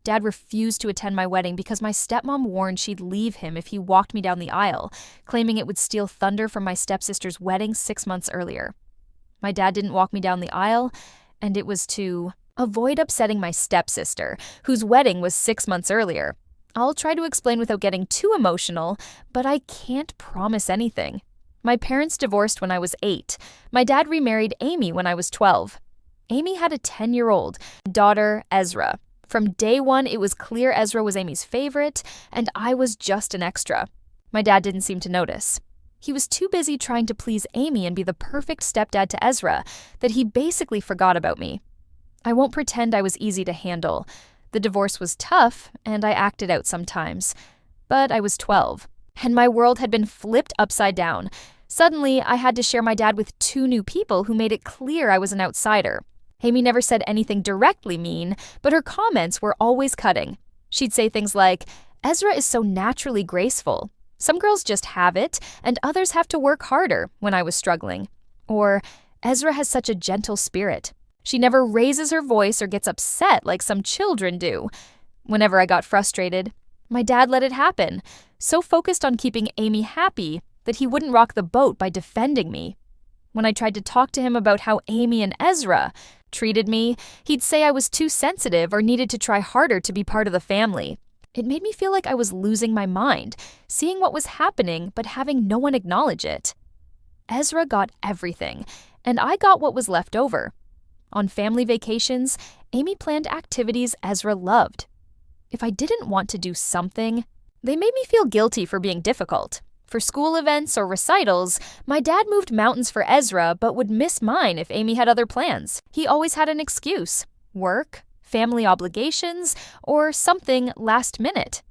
Dad refused to attend my wedding because my stepmom warned she'd leave him if he walked me down the aisle, claiming it would steal thunder from my stepsister's wedding 6 months earlier. My dad didn't walk me down the aisle, and it was to avoid upsetting my stepsister, whose wedding was 6 months earlier. I'll try to explain without getting too emotional, but I can't promise anything. My parents divorced when I was 8. My dad remarried Amy when I was 12. Amy had a 10-year-old daughter, Ezra. From day one, it was clear Ezra was Amy's favorite, and I was just an extra. My dad didn't seem to notice. He was too busy trying to please Amy and be the perfect stepdad to Ezra that he basically forgot about me. I won't pretend I was easy to handle. The divorce was tough, and I acted out sometimes. But I was 12, and my world had been flipped upside down. Suddenly, I had to share my dad with 2 new people who made it clear I was an outsider. Amy never said anything directly mean, but her comments were always cutting. She'd say things like, "Ezra is so naturally graceful. Some girls just have it, and others have to work harder," when I was struggling. Or, "Ezra has such a gentle spirit. She never raises her voice or gets upset like some children do." Whenever I got frustrated, my dad let it happen, so focused on keeping Amy happy that he wouldn't rock the boat by defending me. When I tried to talk to him about how Amy and Ezra treated me, he'd say I was too sensitive or needed to try harder to be part of the family. It made me feel like I was losing my mind, seeing what was happening but having no one acknowledge it. Ezra got everything, and I got what was left over. On family vacations, Amy planned activities Ezra loved. If I didn't want to do something, they made me feel guilty for being difficult. For school events or recitals, my dad moved mountains for Ezra but would miss mine if Amy had other plans. He always had an excuse: work, family obligations, or something last minute.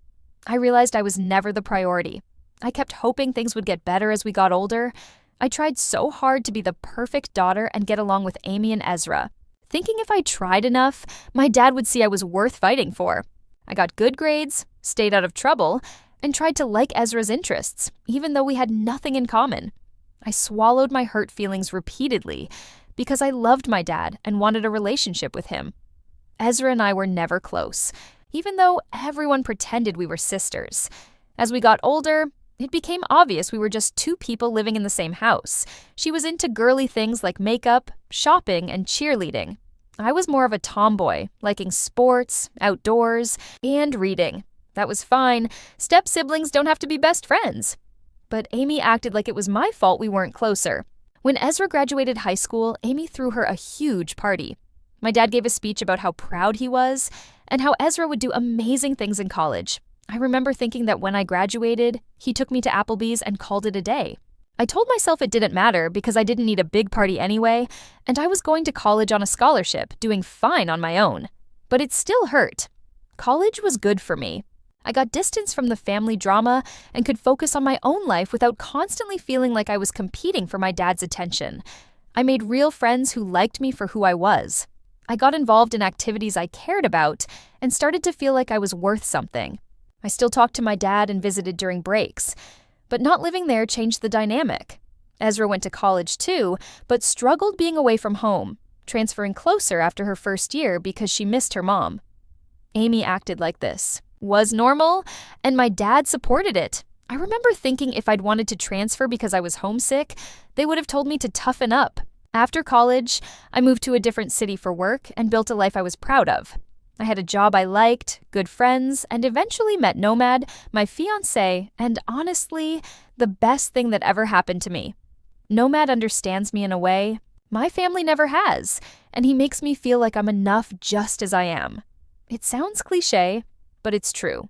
I realized I was never the priority. I kept hoping things would get better as we got older. I tried so hard to be the perfect daughter and get along with Amy and Ezra, thinking if I tried enough, my dad would see I was worth fighting for. I got good grades, stayed out of trouble, and tried to like Ezra's interests, even though we had nothing in common. I swallowed my hurt feelings repeatedly because I loved my dad and wanted a relationship with him. Ezra and I were never close, even though everyone pretended we were sisters. As we got older, it became obvious we were just 2 people living in the same house. She was into girly things like makeup, shopping, and cheerleading. I was more of a tomboy, liking sports, outdoors, and reading. That was fine. Step-siblings don't have to be best friends. But Amy acted like it was my fault we weren't closer. When Ezra graduated high school, Amy threw her a huge party. My dad gave a speech about how proud he was and how Ezra would do amazing things in college. I remember thinking that when I graduated, he took me to Applebee's and called it a day. I told myself it didn't matter because I didn't need a big party anyway, and I was going to college on a scholarship, doing fine on my own. But it still hurt. College was good for me. I got distance from the family drama and could focus on my own life without constantly feeling like I was competing for my dad's attention. I made real friends who liked me for who I was. I got involved in activities I cared about and started to feel like I was worth something. I still talked to my dad and visited during breaks, but not living there changed the dynamic. Ezra went to college too, but struggled being away from home, transferring closer after her first year because she missed her mom. Amy acted like this, was normal, and my dad supported it. I remember thinking if I'd wanted to transfer because I was homesick, they would have told me to toughen up. After college, I moved to a different city for work and built a life I was proud of. I had a job I liked, good friends, and eventually met Nomad, my fiancé, and honestly, the best thing that ever happened to me. Nomad understands me in a way my family never has, and he makes me feel like I'm enough just as I am. It sounds cliché, but it's true.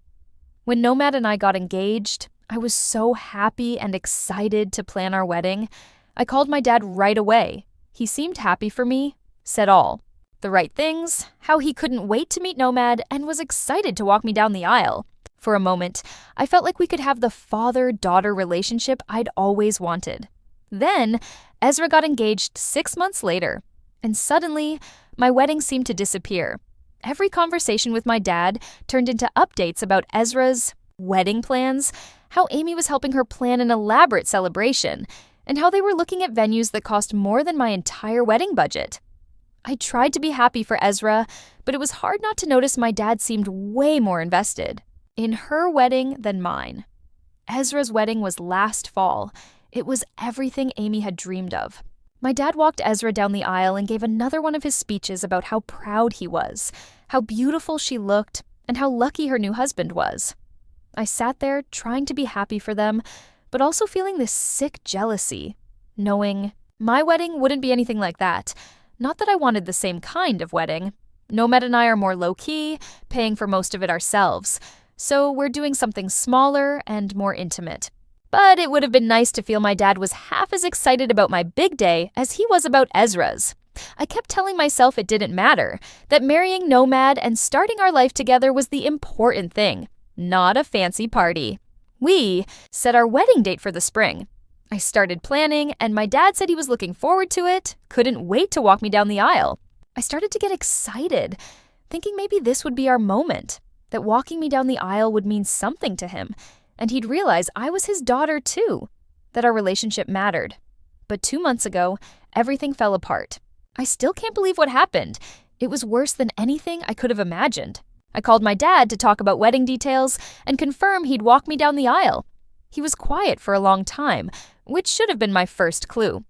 When Nomad and I got engaged, I was so happy and excited to plan our wedding. I called my dad right away. He seemed happy for me, said all the right things, how he couldn't wait to meet Nomad, and was excited to walk me down the aisle. For a moment, I felt like we could have the father-daughter relationship I'd always wanted. Then, Ezra got engaged 6 months later, and suddenly, my wedding seemed to disappear. Every conversation with my dad turned into updates about Ezra's wedding plans, how Amy was helping her plan an elaborate celebration, and how they were looking at venues that cost more than my entire wedding budget. I tried to be happy for Ezra, but it was hard not to notice my dad seemed way more invested in her wedding than mine. Ezra's wedding was last fall. It was everything Amy had dreamed of. My dad walked Ezra down the aisle and gave another one of his speeches about how proud he was, how beautiful she looked, and how lucky her new husband was. I sat there trying to be happy for them, but also feeling this sick jealousy, knowing my wedding wouldn't be anything like that. Not that I wanted the same kind of wedding. Nomad and I are more low-key, paying for most of it ourselves, so we're doing something smaller and more intimate. But it would have been nice to feel my dad was half as excited about my big day as he was about Ezra's. I kept telling myself it didn't matter, that marrying Nomad and starting our life together was the important thing, not a fancy party. We set our wedding date for the spring. I started planning, and my dad said he was looking forward to it, couldn't wait to walk me down the aisle. I started to get excited, thinking maybe this would be our moment, that walking me down the aisle would mean something to him, and he'd realize I was his daughter too, that our relationship mattered. But 2 months ago, everything fell apart. I still can't believe what happened. It was worse than anything I could have imagined. I called my dad to talk about wedding details and confirm he'd walk me down the aisle. He was quiet for a long time, which should have been my first clue.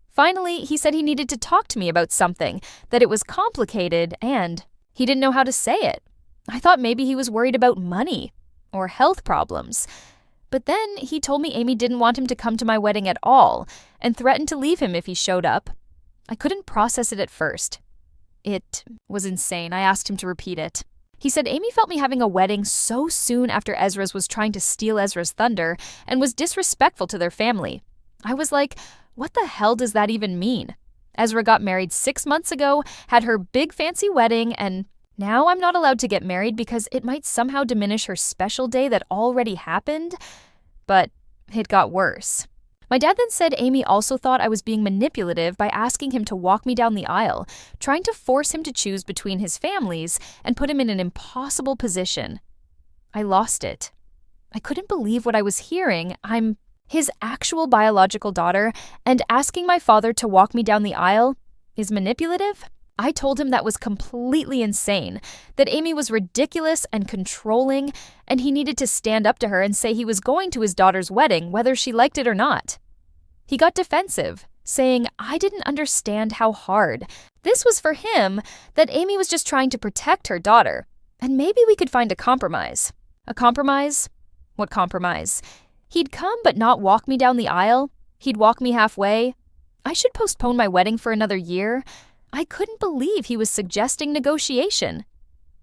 Finally, he said he needed to talk to me about something, that it was complicated, and he didn't know how to say it. I thought maybe he was worried about money or health problems. But then he told me Amy didn't want him to come to my wedding at all and threatened to leave him if he showed up. I couldn't process it at first. It was insane. I asked him to repeat it. He said Amy felt me having a wedding so soon after Ezra's was trying to steal Ezra's thunder and was disrespectful to their family. I was like, what the hell does that even mean? Ezra got married 6 months ago, had her big fancy wedding, and now I'm not allowed to get married because it might somehow diminish her special day that already happened? But it got worse. My dad then said Amy also thought I was being manipulative by asking him to walk me down the aisle, trying to force him to choose between his families and put him in an impossible position. I lost it. I couldn't believe what I was hearing. I'm his actual biological daughter, and asking my father to walk me down the aisle is manipulative? I told him that was completely insane, that Amy was ridiculous and controlling, and he needed to stand up to her and say he was going to his daughter's wedding whether she liked it or not. He got defensive, saying I didn't understand how hard. This was for him, that Amy was just trying to protect her daughter, and maybe we could find a compromise. A compromise? What compromise? He'd come but not walk me down the aisle. He'd walk me halfway. I should postpone my wedding for another year. I couldn't believe he was suggesting negotiation.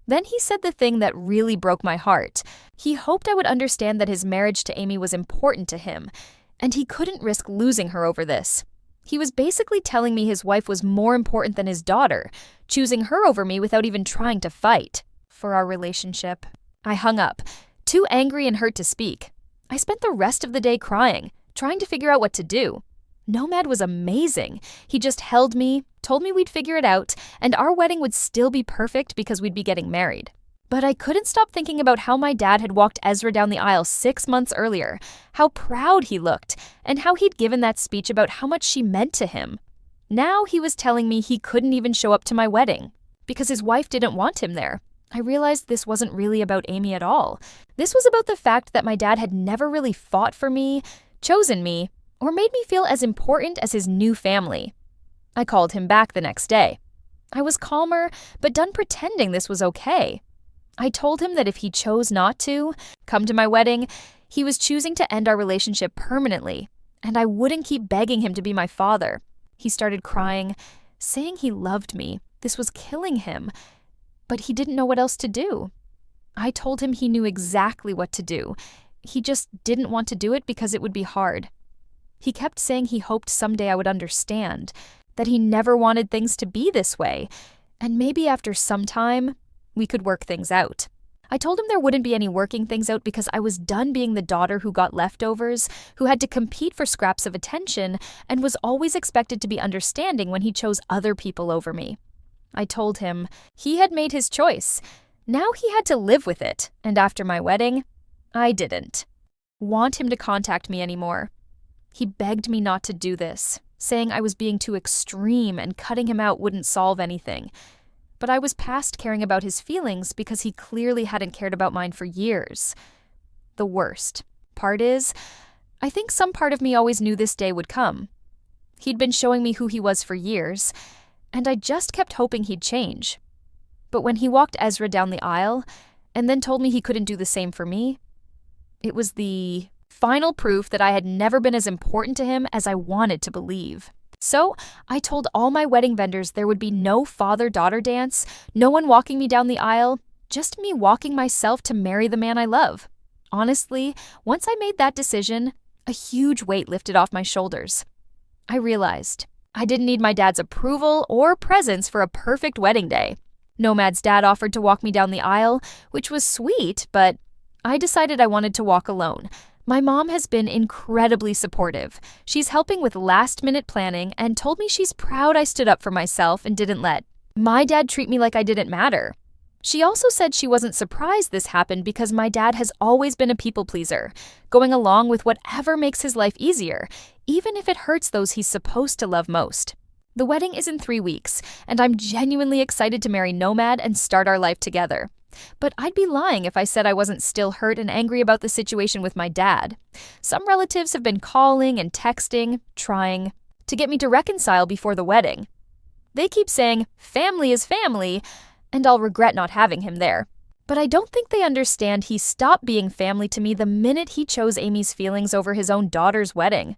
Then he said the thing that really broke my heart. He hoped I would understand that his marriage to Amy was important to him, and he couldn't risk losing her over this. He was basically telling me his wife was more important than his daughter, choosing her over me without even trying to fight for our relationship. I hung up, too angry and hurt to speak. I spent the rest of the day crying, trying to figure out what to do. Nomad was amazing. He just held me, told me we'd figure it out, and our wedding would still be perfect because we'd be getting married. But I couldn't stop thinking about how my dad had walked Ezra down the aisle 6 months earlier, how proud he looked, and how he'd given that speech about how much she meant to him. Now he was telling me he couldn't even show up to my wedding because his wife didn't want him there. I realized this wasn't really about Amy at all. This was about the fact that my dad had never really fought for me, chosen me, or made me feel as important as his new family. I called him back the next day. I was calmer, but done pretending this was okay. I told him that if he chose not to come to my wedding, he was choosing to end our relationship permanently, and I wouldn't keep begging him to be my father. He started crying, saying he loved me. This was killing him, but he didn't know what else to do. I told him he knew exactly what to do. He just didn't want to do it because it would be hard. He kept saying he hoped someday I would understand, that he never wanted things to be this way, and maybe after some time, we could work things out. I told him there wouldn't be any working things out because I was done being the daughter who got leftovers, who had to compete for scraps of attention, and was always expected to be understanding when he chose other people over me. I told him he had made his choice. Now he had to live with it, and after my wedding, I didn't want him to contact me anymore. He begged me not to do this, saying I was being too extreme and cutting him out wouldn't solve anything. But I was past caring about his feelings because he clearly hadn't cared about mine for years. The worst part is, I think some part of me always knew this day would come. He'd been showing me who he was for years, and I just kept hoping he'd change. But when he walked Ezra down the aisle, and then told me he couldn't do the same for me, it was the final proof that I had never been as important to him as I wanted to believe. So I told all my wedding vendors there would be no father-daughter dance, no one walking me down the aisle, just me walking myself to marry the man I love. Honestly, once I made that decision, a huge weight lifted off my shoulders. I realized I didn't need my dad's approval or presence for a perfect wedding day. Nomad's dad offered to walk me down the aisle, which was sweet, but I decided I wanted to walk alone. My mom has been incredibly supportive. She's helping with last-minute planning and told me she's proud I stood up for myself and didn't let my dad treat me like I didn't matter. She also said she wasn't surprised this happened because my dad has always been a people pleaser, going along with whatever makes his life easier, even if it hurts those he's supposed to love most. The wedding is in 3 weeks, and I'm genuinely excited to marry Nomad and start our life together. But I'd be lying if I said I wasn't still hurt and angry about the situation with my dad. Some relatives have been calling and texting, trying to get me to reconcile before the wedding. They keep saying, family is family, and I'll regret not having him there. But I don't think they understand he stopped being family to me the minute he chose Amy's feelings over his own daughter's wedding.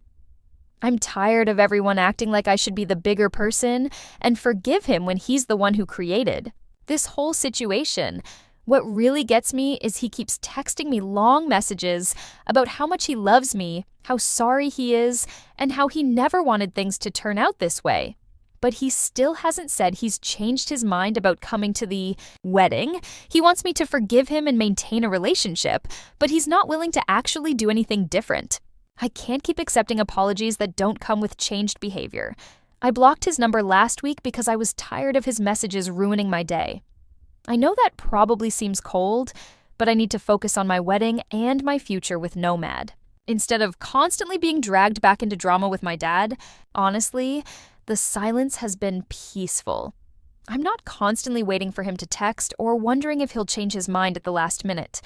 I'm tired of everyone acting like I should be the bigger person and forgive him when he's the one who created this whole situation. What really gets me is he keeps texting me long messages about how much he loves me, how sorry he is, and how he never wanted things to turn out this way. But he still hasn't said he's changed his mind about coming to the wedding. He wants me to forgive him and maintain a relationship, but he's not willing to actually do anything different. I can't keep accepting apologies that don't come with changed behavior. I blocked his number last week because I was tired of his messages ruining my day. I know that probably seems cold, but I need to focus on my wedding and my future with Nomad. Instead of constantly being dragged back into drama with my dad, honestly, the silence has been peaceful. I'm not constantly waiting for him to text or wondering if he'll change his mind at the last minute.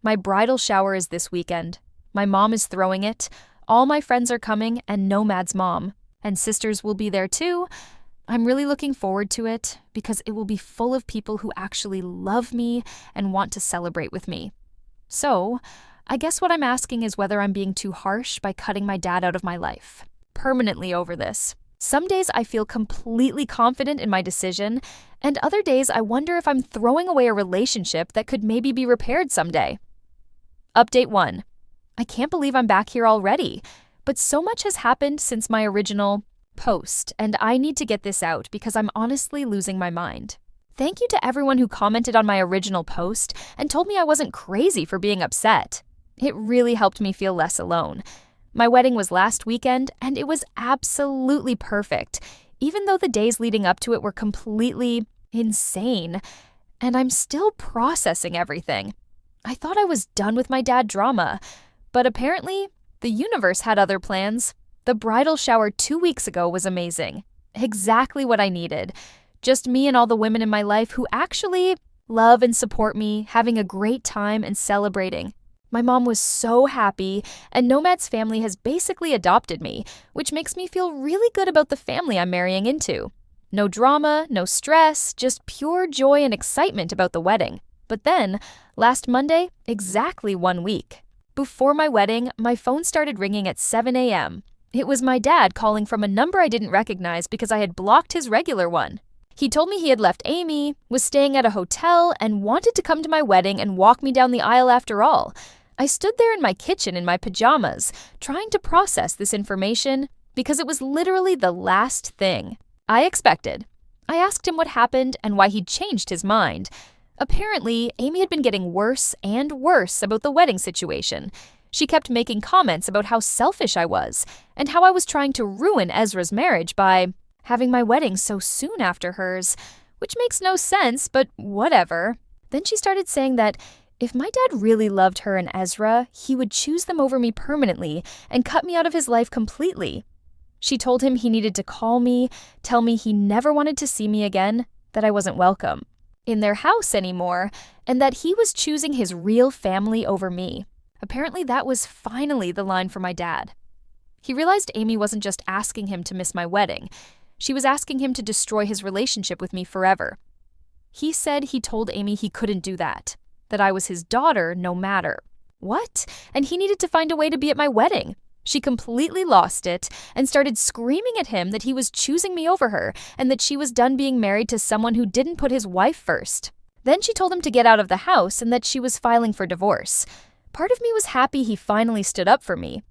My bridal shower is this weekend. My mom is throwing it. All my friends are coming, and Nomad's mom. And sisters will be there too. I'm really looking forward to it because it will be full of people who actually love me and want to celebrate with me. So, I guess what I'm asking is whether I'm being too harsh by cutting my dad out of my life permanently over this. Some days I feel completely confident in my decision, and other days I wonder if I'm throwing away a relationship that could maybe be repaired someday. Update 1. I can't believe I'm back here already. But so much has happened since my original post, and I need to get this out because I'm honestly losing my mind. Thank you to everyone who commented on my original post and told me I wasn't crazy for being upset. It really helped me feel less alone. My wedding was last weekend, and it was absolutely perfect, even though the days leading up to it were completely insane. And I'm still processing everything. I thought I was done with my dad drama, but apparently the universe had other plans. The bridal shower 2 weeks ago was amazing. Exactly what I needed. Just me and all the women in my life who actually love and support me, having a great time and celebrating. My mom was so happy, and Nomad's family has basically adopted me, which makes me feel really good about the family I'm marrying into. No drama, no stress, just pure joy and excitement about the wedding. But then, last Monday, exactly 1 week. Before my wedding, my phone started ringing at 7 a.m. It was my dad calling from a number I didn't recognize because I had blocked his regular one. He told me he had left Amy, was staying at a hotel, and wanted to come to my wedding and walk me down the aisle after all. I stood there in my kitchen in my pajamas, trying to process this information because it was literally the last thing I expected. I asked him what happened and why he'd changed his mind. Apparently, Amy had been getting worse and worse about the wedding situation. She kept making comments about how selfish I was and how I was trying to ruin Ezra's marriage by having my wedding so soon after hers, which makes no sense, but whatever. Then she started saying that if my dad really loved her and Ezra, he would choose them over me permanently and cut me out of his life completely. She told him he needed to call me, tell me he never wanted to see me again, that I wasn't welcome in their house anymore, and that he was choosing his real family over me. Apparently that was finally the line for my dad. He realized Amy wasn't just asking him to miss my wedding. She was asking him to destroy his relationship with me forever. He said he told Amy he couldn't do that I was his daughter no matter. What? And he needed to find a way to be at my wedding. She completely lost it and started screaming at him that he was choosing me over her and that she was done being married to someone who didn't put his wife first. Then she told him to get out of the house and that she was filing for divorce. Part of me was happy he finally stood up for me,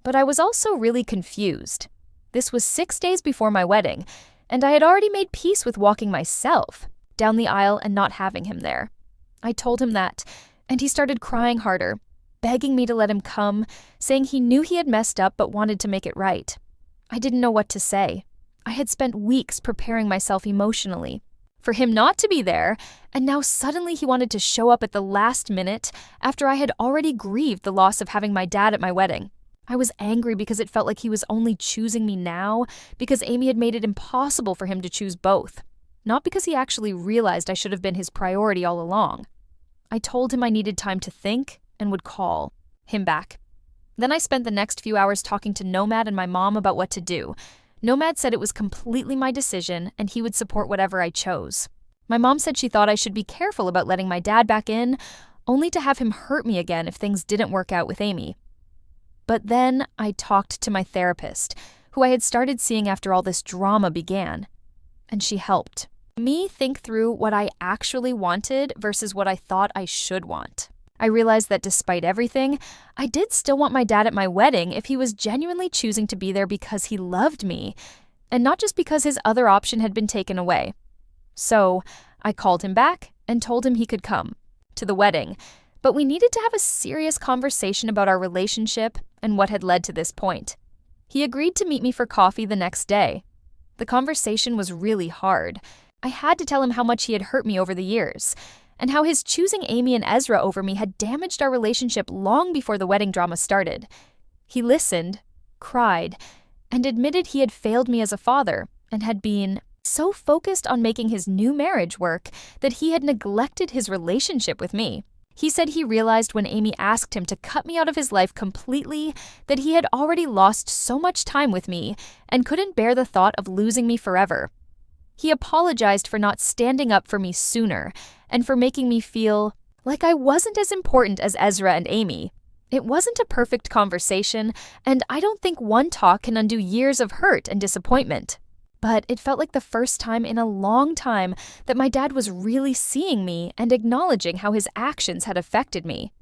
but I was also really confused. This was 6 days before my wedding, and I had already made peace with walking myself down the aisle and not having him there. I told him that, and he started crying harder, begging me to let him come, saying he knew he had messed up but wanted to make it right. I didn't know what to say. I had spent weeks preparing myself emotionally for him not to be there, and now suddenly he wanted to show up at the last minute after I had already grieved the loss of having my dad at my wedding. I was angry because it felt like he was only choosing me now because Amy had made it impossible for him to choose both, not because he actually realized I should have been his priority all along. I told him I needed time to think and would call him back. Then I spent the next few hours talking to Nomad and my mom about what to do. Nomad said it was completely my decision and he would support whatever I chose. My mom said she thought I should be careful about letting my dad back in, only to have him hurt me again if things didn't work out with Amy. But then I talked to my therapist, who I had started seeing after all this drama began, and she helped me think through what I actually wanted versus what I thought I should want. I realized that despite everything, I did still want my dad at my wedding if he was genuinely choosing to be there because he loved me, and not just because his other option had been taken away. So I called him back and told him he could come to the wedding, but we needed to have a serious conversation about our relationship and what had led to this point. He agreed to meet me for coffee the next day. The conversation was really hard. I had to tell him how much he had hurt me over the years, and how his choosing Amy and Ezra over me had damaged our relationship long before the wedding drama started. He listened, cried, and admitted he had failed me as a father and had been so focused on making his new marriage work that he had neglected his relationship with me. He said he realized when Amy asked him to cut me out of his life completely that he had already lost so much time with me and couldn't bear the thought of losing me forever. He apologized for not standing up for me sooner and for making me feel like I wasn't as important as Ezra and Amy. It wasn't a perfect conversation, and I don't think one talk can undo years of hurt and disappointment. But it felt like the first time in a long time that my dad was really seeing me and acknowledging how his actions had affected me.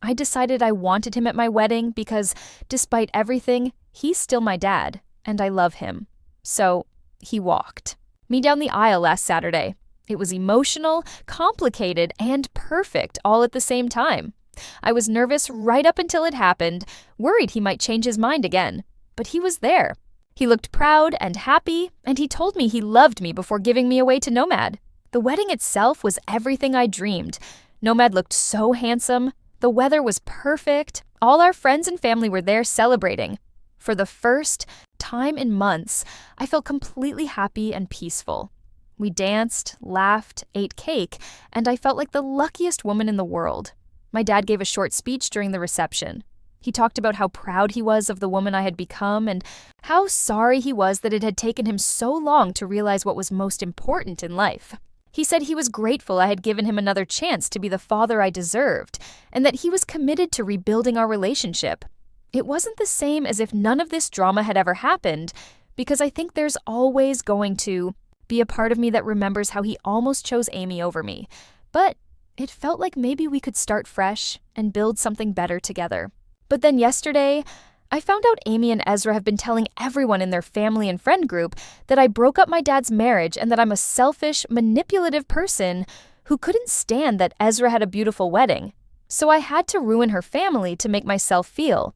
I decided I wanted him at my wedding because, despite everything, he's still my dad, and I love him. So he walked me down the aisle last Saturday. It was emotional, complicated, and perfect all at the same time. I was nervous right up until it happened, worried he might change his mind again. But he was there. He looked proud and happy, and he told me he loved me before giving me away to Nomad. The wedding itself was everything I dreamed. Nomad looked so handsome. The weather was perfect. All our friends and family were there celebrating. For the first time in months, I felt completely happy and peaceful. We danced, laughed, ate cake, and I felt like the luckiest woman in the world. My dad gave a short speech during the reception. He talked about how proud he was of the woman I had become and how sorry he was that it had taken him so long to realize what was most important in life. He said he was grateful I had given him another chance to be the father I deserved, and that he was committed to rebuilding our relationship. It wasn't the same as if none of this drama had ever happened, because I think there's always going to be a part of me that remembers how he almost chose Amy over me. But it felt like maybe we could start fresh and build something better together. But then yesterday, I found out Amy and Ezra have been telling everyone in their family and friend group that I broke up my dad's marriage and that I'm a selfish, manipulative person who couldn't stand that Ezra had a beautiful wedding. So I had to ruin her family to make myself feel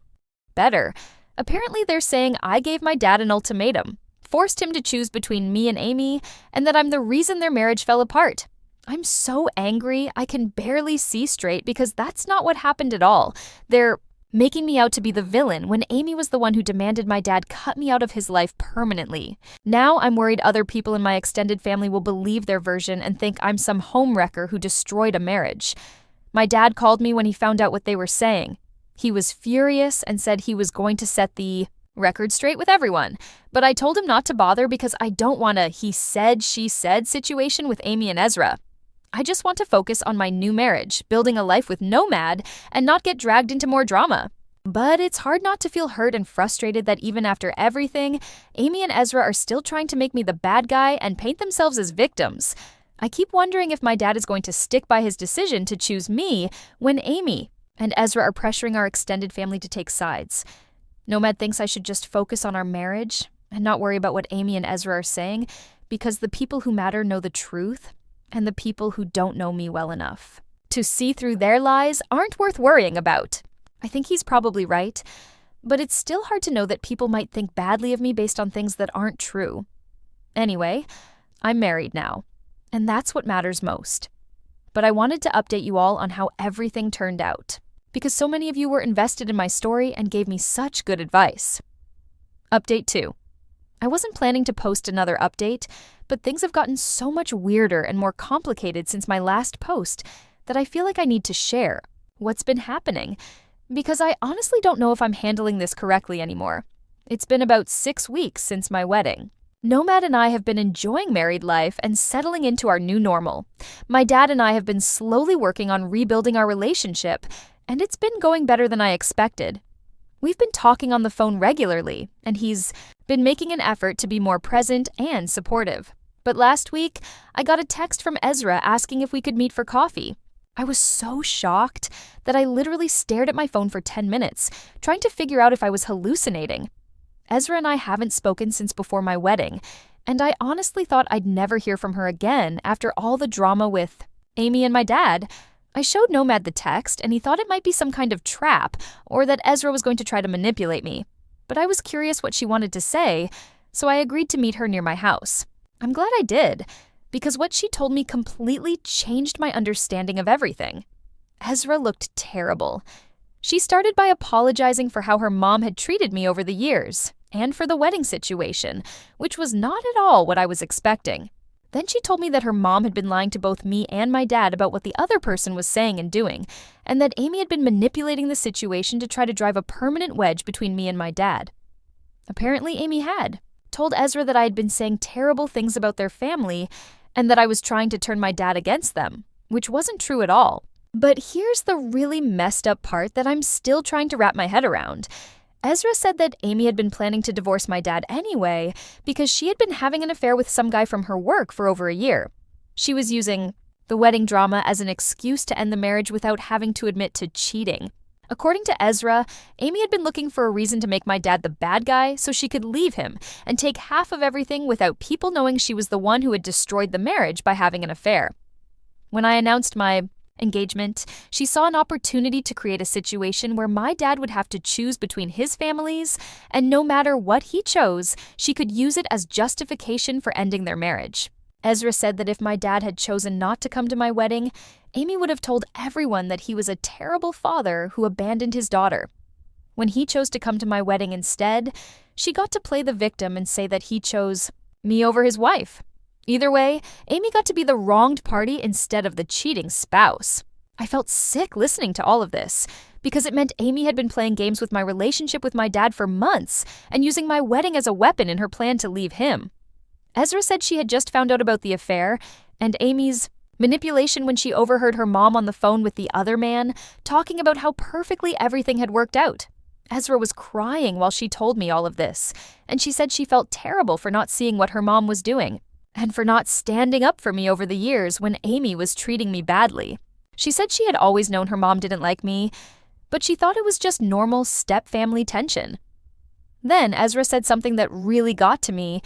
better. Apparently they're saying I gave my dad an ultimatum, forced him to choose between me and Amy, and that I'm the reason their marriage fell apart. I'm so angry I can barely see straight because that's not what happened at all. They're making me out to be the villain when Amy was the one who demanded my dad cut me out of his life permanently. Now I'm worried other people in my extended family will believe their version and think I'm some homewrecker who destroyed a marriage. My dad called me when he found out what they were saying. He was furious and said he was going to set the record straight with everyone, but I told him not to bother because I don't want a he said, she said situation with Amy and Ezra. I just want to focus on my new marriage, building a life with Nomad, and not get dragged into more drama. But it's hard not to feel hurt and frustrated that even after everything, Amy and Ezra are still trying to make me the bad guy and paint themselves as victims. I keep wondering if my dad is going to stick by his decision to choose me when Amy and Ezra are pressuring our extended family to take sides. Nomad thinks I should just focus on our marriage and not worry about what Amy and Ezra are saying because the people who matter know the truth and the people who don't know me well enough to see through their lies aren't worth worrying about. I think he's probably right, but it's still hard to know that people might think badly of me based on things that aren't true. Anyway, I'm married now, and that's what matters most. But I wanted to update you all on how everything turned out, because so many of you were invested in my story and gave me such good advice. Update 2. I wasn't planning to post another update, but things have gotten so much weirder and more complicated since my last post that I feel like I need to share what's been happening, because I honestly don't know if I'm handling this correctly anymore. It's been about 6 weeks since my wedding. Nomad and I have been enjoying married life and settling into our new normal. My dad and I have been slowly working on rebuilding our relationship, and it's been going better than I expected. We've been talking on the phone regularly, and he's been making an effort to be more present and supportive. But last week, I got a text from Ezra asking if we could meet for coffee. I was so shocked that I literally stared at my phone for 10 minutes, trying to figure out if I was hallucinating. Ezra and I haven't spoken since before my wedding, and I honestly thought I'd never hear from her again after all the drama with Amy and my dad. I showed Nomad the text, and he thought it might be some kind of trap, or that Ezra was going to try to manipulate me. But I was curious what she wanted to say, so I agreed to meet her near my house. I'm glad I did, because what she told me completely changed my understanding of everything. Ezra looked terrible. She started by apologizing for how her mom had treated me over the years, and for the wedding situation, which was not at all what I was expecting. Then she told me that her mom had been lying to both me and my dad about what the other person was saying and doing, and that Amy had been manipulating the situation to try to drive a permanent wedge between me and my dad. Apparently, Amy had told Ezra that I had been saying terrible things about their family and that I was trying to turn my dad against them, which wasn't true at all. But here's the really messed up part that I'm still trying to wrap my head around. Ezra said that Amy had been planning to divorce my dad anyway because she had been having an affair with some guy from her work for over a year. She was using the wedding drama as an excuse to end the marriage without having to admit to cheating. According to Ezra, Amy had been looking for a reason to make my dad the bad guy so she could leave him and take half of everything without people knowing she was the one who had destroyed the marriage by having an affair. When I announced my engagement, she saw an opportunity to create a situation where my dad would have to choose between his families, and no matter what he chose, she could use it as justification for ending their marriage. Ezra said that if my dad had chosen not to come to my wedding, Amy would have told everyone that he was a terrible father who abandoned his daughter. When he chose to come to my wedding instead, she got to play the victim and say that he chose me over his wife. Either way, Amy got to be the wronged party instead of the cheating spouse. I felt sick listening to all of this, because it meant Amy had been playing games with my relationship with my dad for months and using my wedding as a weapon in her plan to leave him. Ezra said she had just found out about the affair, and Amy's manipulation when she overheard her mom on the phone with the other man, talking about how perfectly everything had worked out. Ezra was crying while she told me all of this, and she said she felt terrible for not seeing what her mom was doing, and for not standing up for me over the years when Amy was treating me badly. She said she had always known her mom didn't like me, but she thought it was just normal step-family tension. Then Ezra said something that really got to me,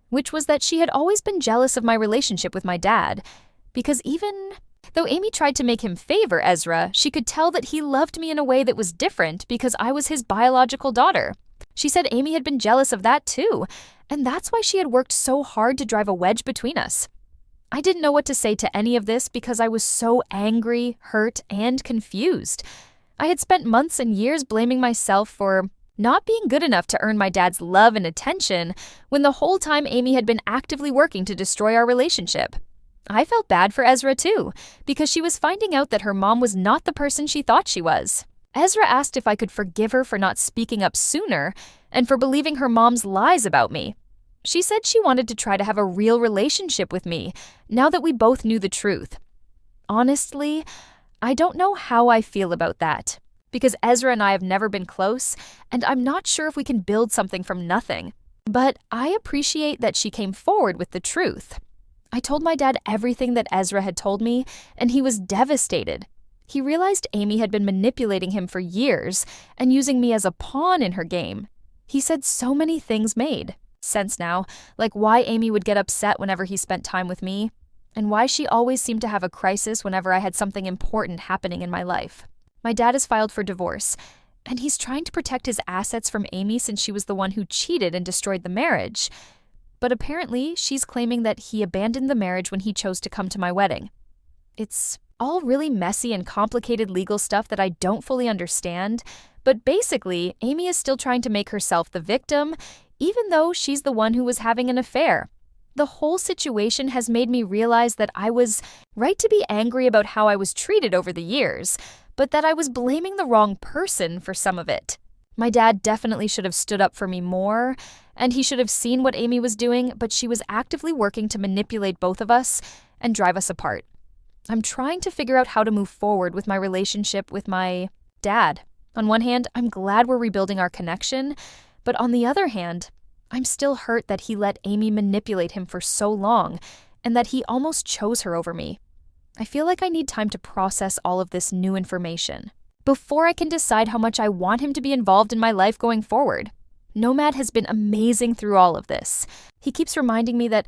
which was that she had always been jealous of my relationship with my dad, because even though Amy tried to make him favor Ezra, she could tell that he loved me in a way that was different because I was his biological daughter. She said Amy had been jealous of that too, and that's why she had worked so hard to drive a wedge between us. I didn't know what to say to any of this because I was so angry, hurt, and confused. I had spent months and years blaming myself for not being good enough to earn my dad's love and attention when the whole time Amy had been actively working to destroy our relationship. I felt bad for Ezra too, because she was finding out that her mom was not the person she thought she was. Ezra asked if I could forgive her for not speaking up sooner and for believing her mom's lies about me. She said she wanted to try to have a real relationship with me now that we both knew the truth. Honestly, I don't know how I feel about that, because Ezra and I have never been close, and I'm not sure if we can build something from nothing. But I appreciate that she came forward with the truth. I told my dad everything that Ezra had told me, and he was devastated. He realized Amy had been manipulating him for years and using me as a pawn in her game. He said so many things made sense now, like why Amy would get upset whenever he spent time with me, and why she always seemed to have a crisis whenever I had something important happening in my life. My dad has filed for divorce, and he's trying to protect his assets from Amy since she was the one who cheated and destroyed the marriage. But apparently, she's claiming that he abandoned the marriage when he chose to come to my wedding. It's all really messy and complicated legal stuff that I don't fully understand, but basically, Amy is still trying to make herself the victim, even though she's the one who was having an affair. The whole situation has made me realize that I was right to be angry about how I was treated over the years, but that I was blaming the wrong person for some of it. My dad definitely should have stood up for me more, and he should have seen what Amy was doing, but she was actively working to manipulate both of us and drive us apart. I'm trying to figure out how to move forward with my relationship with my dad. On one hand, I'm glad we're rebuilding our connection, but on the other hand, I'm still hurt that he let Amy manipulate him for so long and that he almost chose her over me. I feel like I need time to process all of this new information before I can decide how much I want him to be involved in my life going forward. Nomad has been amazing through all of this. He keeps reminding me that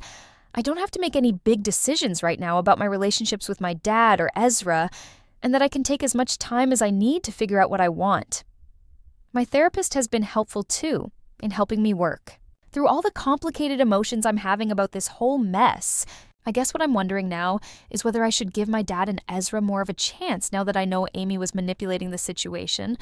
I don't have to make any big decisions right now about my relationships with my dad or Ezra, and that I can take as much time as I need to figure out what I want. My therapist has been helpful too, in helping me work through all the complicated emotions I'm having about this whole mess. I guess what I'm wondering now is whether I should give my dad and Ezra more of a chance now that I know Amy was manipulating the situation,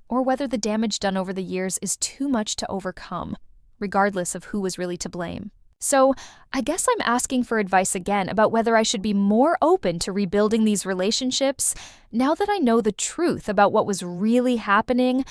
or whether the damage done over the years is too much to overcome, regardless of who was really to blame. So I guess I'm asking for advice again about whether I should be more open to rebuilding these relationships now that I know the truth about what was really happening,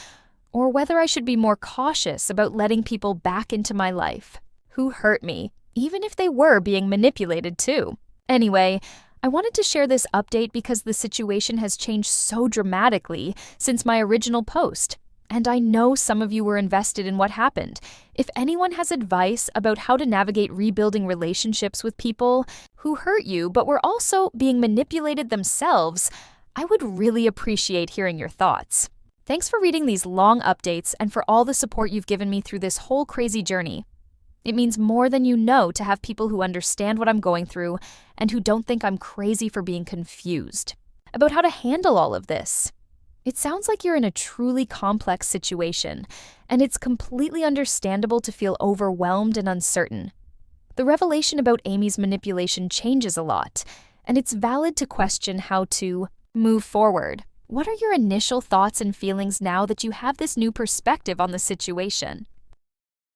or whether I should be more cautious about letting people back into my life who hurt me, even if they were being manipulated too. Anyway, I wanted to share this update because the situation has changed so dramatically since my original post, and I know some of you were invested in what happened. If anyone has advice about how to navigate rebuilding relationships with people who hurt you but were also being manipulated themselves, I would really appreciate hearing your thoughts. Thanks for reading these long updates and for all the support you've given me through this whole crazy journey. It means more than you know to have people who understand what I'm going through and who don't think I'm crazy for being confused about how to handle all of this. It sounds like you're in a truly complex situation, and it's completely understandable to feel overwhelmed and uncertain. The revelation about Amy's manipulation changes a lot, and it's valid to question how to move forward. What are your initial thoughts and feelings now that you have this new perspective on the situation?